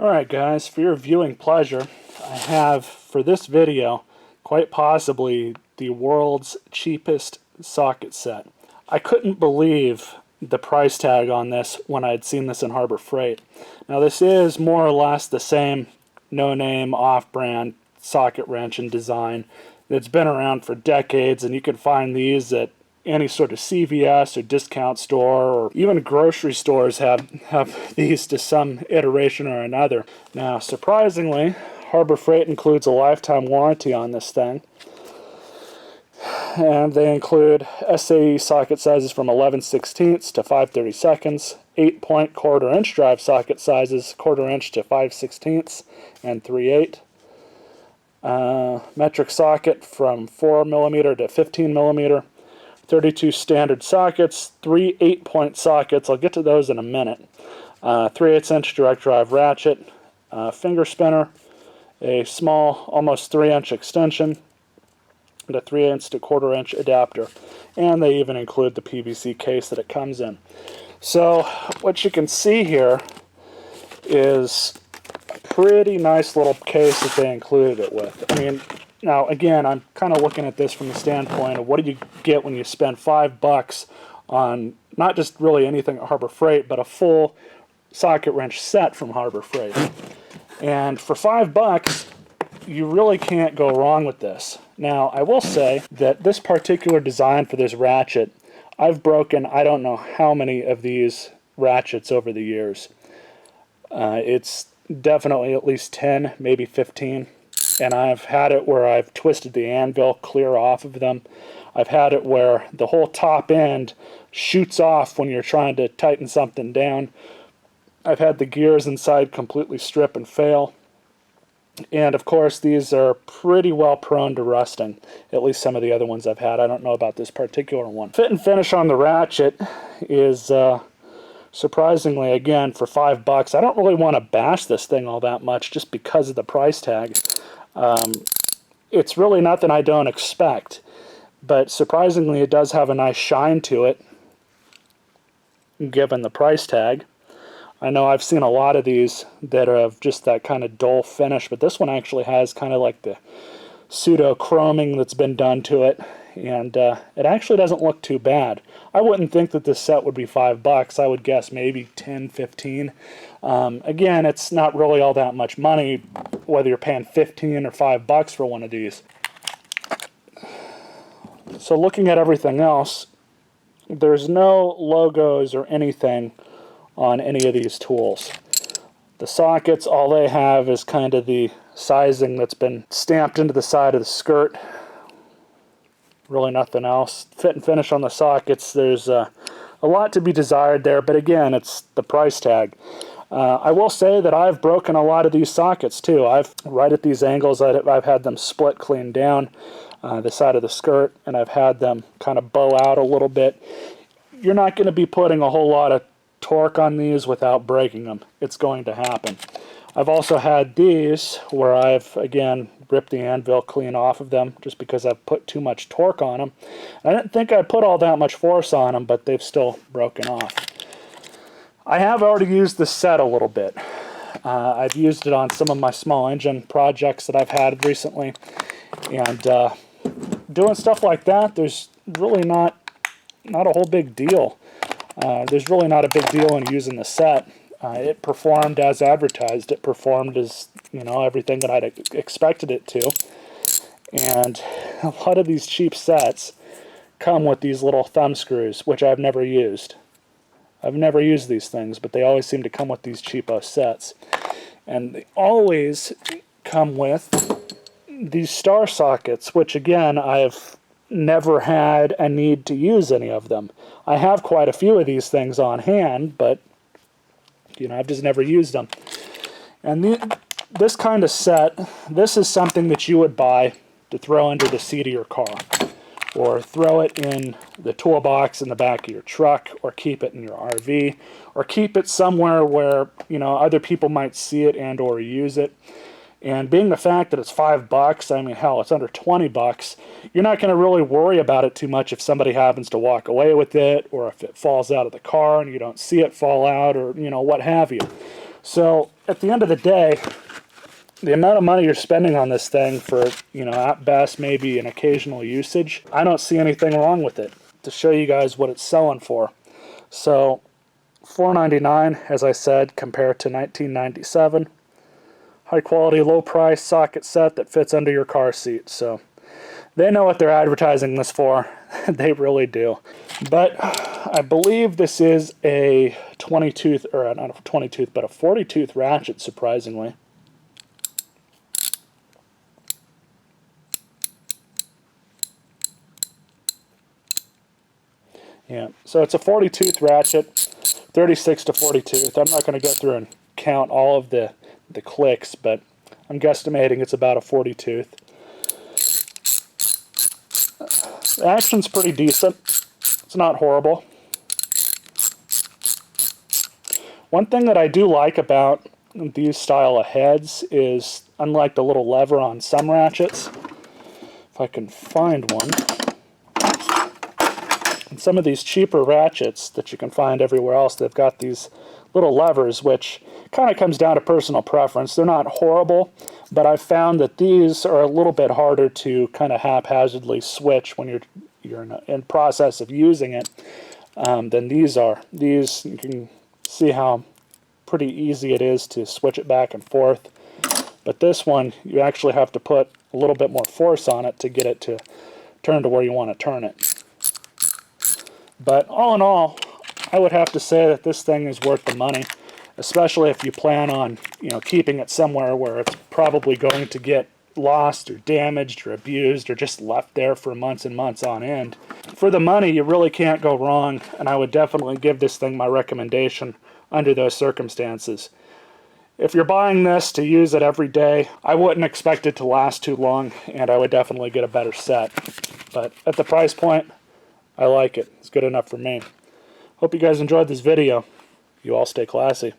Alright guys, for your viewing pleasure, I have for this video quite possibly the world's cheapest socket set. I couldn't believe the price tag on this when I had seen this in Harbor Freight. Now this is more or less the same no-name off-brand socket wrench and design that's been around for decades, and you can find these at any sort of CVS or discount store, or even grocery stores have these to some iteration or another. Now, surprisingly, Harbor Freight includes a lifetime warranty on this thing. And they include SAE socket sizes from 11/16 to 5/32, 8-point quarter-inch drive socket sizes, quarter-inch to 5/16 and 3/8. Metric socket from 4mm to 15mm. 32 standard sockets, 3 8-point sockets, I'll get to those in a minute, 3/8" direct drive ratchet, finger spinner, a small, almost 3-inch extension, and a 3/8 to 1/4" adapter. And they even include the PVC case that it comes in. So what you can see here is a pretty nice little case that they included it with. I mean, now, again, I'm kind of looking at this from the standpoint of what do you get when you spend $5 on not just really anything at Harbor Freight, but a full socket wrench set from Harbor Freight. And for $5, you really can't go wrong with this. Now, I will say that this particular design for this ratchet, I've broken I don't know how many of these ratchets over the years. It's definitely at least 10, maybe 15. And I've had it where I've twisted the anvil clear off of them. I've had it where the whole top end shoots off when you're trying to tighten something down. I've had the gears inside completely strip and fail. And of course, these are pretty well prone to rusting. At least some of the other ones I've had. I don't know about this particular one. Fit and finish on the ratchet is surprisingly, again, for $5. I don't really want to bash this thing all that much just because of the price tag. It's really nothing I don't expect, but surprisingly it does have a nice shine to it given the price tag. I know I've seen a lot of these that have just that kind of dull finish, but this one actually has kind of like the pseudo chroming that's been done to it, and it actually doesn't look too bad. I wouldn't think that this set would be $5. I would guess maybe 10, 15. Again, it's not really all that much money, whether you're paying 15 or $5 for one of these. So looking at everything else, there's no logos or anything on any of these tools. The sockets, all they have is kind of the sizing that's been stamped into the side of the skirt. Really nothing else. Fit and finish on the sockets, there's a lot to be desired there, but again, it's the price tag. I will say that I've broken a lot of these sockets too. Right at these angles, I've had them split clean down the side of the skirt, and I've had them kind of bow out a little bit. You're not going to be putting a whole lot of torque on these without breaking them. It's going to happen. I've also had these where I've, again, ripped the anvil clean off of them just because I've put too much torque on them. I didn't think I put all that much force on them, but they've still broken off. I have already used this set a little bit. I've used it on some of my small engine projects that I've had recently, and doing stuff like that, there's really not a whole big deal. There's really not a big deal in using the set. It performed as advertised. It performed as, everything that I'd expected it to. And a lot of these cheap sets come with these little thumb screws, which I've never used. I've never used these things, but they always seem to come with these cheapo sets. And they always come with these star sockets, which again, I've never had a need to use any of them. I have quite a few of these things on hand, but I've just never used them. And this kind of set, this is something that you would buy to throw under the seat of your car, or throw it in the toolbox in the back of your truck, or keep it in your RV, or keep it somewhere where other people might see it and or use it. And being the fact that it's $5, I mean, hell, it's under $20, you're not going to really worry about it too much if somebody happens to walk away with it, or if it falls out of the car and you don't see it fall out, or what have you. So at the end of the day, the amount of money you're spending on this thing for, you know, at best maybe an occasional usage, I don't see anything wrong with it. To show you guys what it's selling for. So $4.99, as I said, compared to $19.97. High quality, low price socket set that fits under your car seat. So they know what they're advertising this for. They really do. But I believe this is a 20-tooth, or not a 20-tooth, but a 40-tooth ratchet, surprisingly. Yeah, so it's a 40-tooth ratchet, 36 to 40 tooth. I'm not going to go through and count all of the clicks, but I'm guesstimating it's about a 40 tooth. The action's pretty decent. It's not horrible. One thing that I do like about these style of heads is, unlike the little lever on some ratchets, if I can find one, and some of these cheaper ratchets that you can find everywhere else, they've got these little levers, which kind of comes down to personal preference. They're not horrible, but I've found that these are a little bit harder to kind of haphazardly switch when you're in process of using it than these are. These, you can see how pretty easy it is to switch it back and forth. But this one, you actually have to put a little bit more force on it to get it to turn to where you want to turn it. But all in all, I would have to say that this thing is worth the money, especially if you plan on, you know, keeping it somewhere where it's probably going to get lost or damaged or abused or just left there for months and months on end. For the money, you really can't go wrong, and I would definitely give this thing my recommendation under those circumstances. If you're buying this to use it every day, I wouldn't expect it to last too long, and I would definitely get a better set. But at the price point, I like it. It's good enough for me. Hope you guys enjoyed this video. You all stay classy.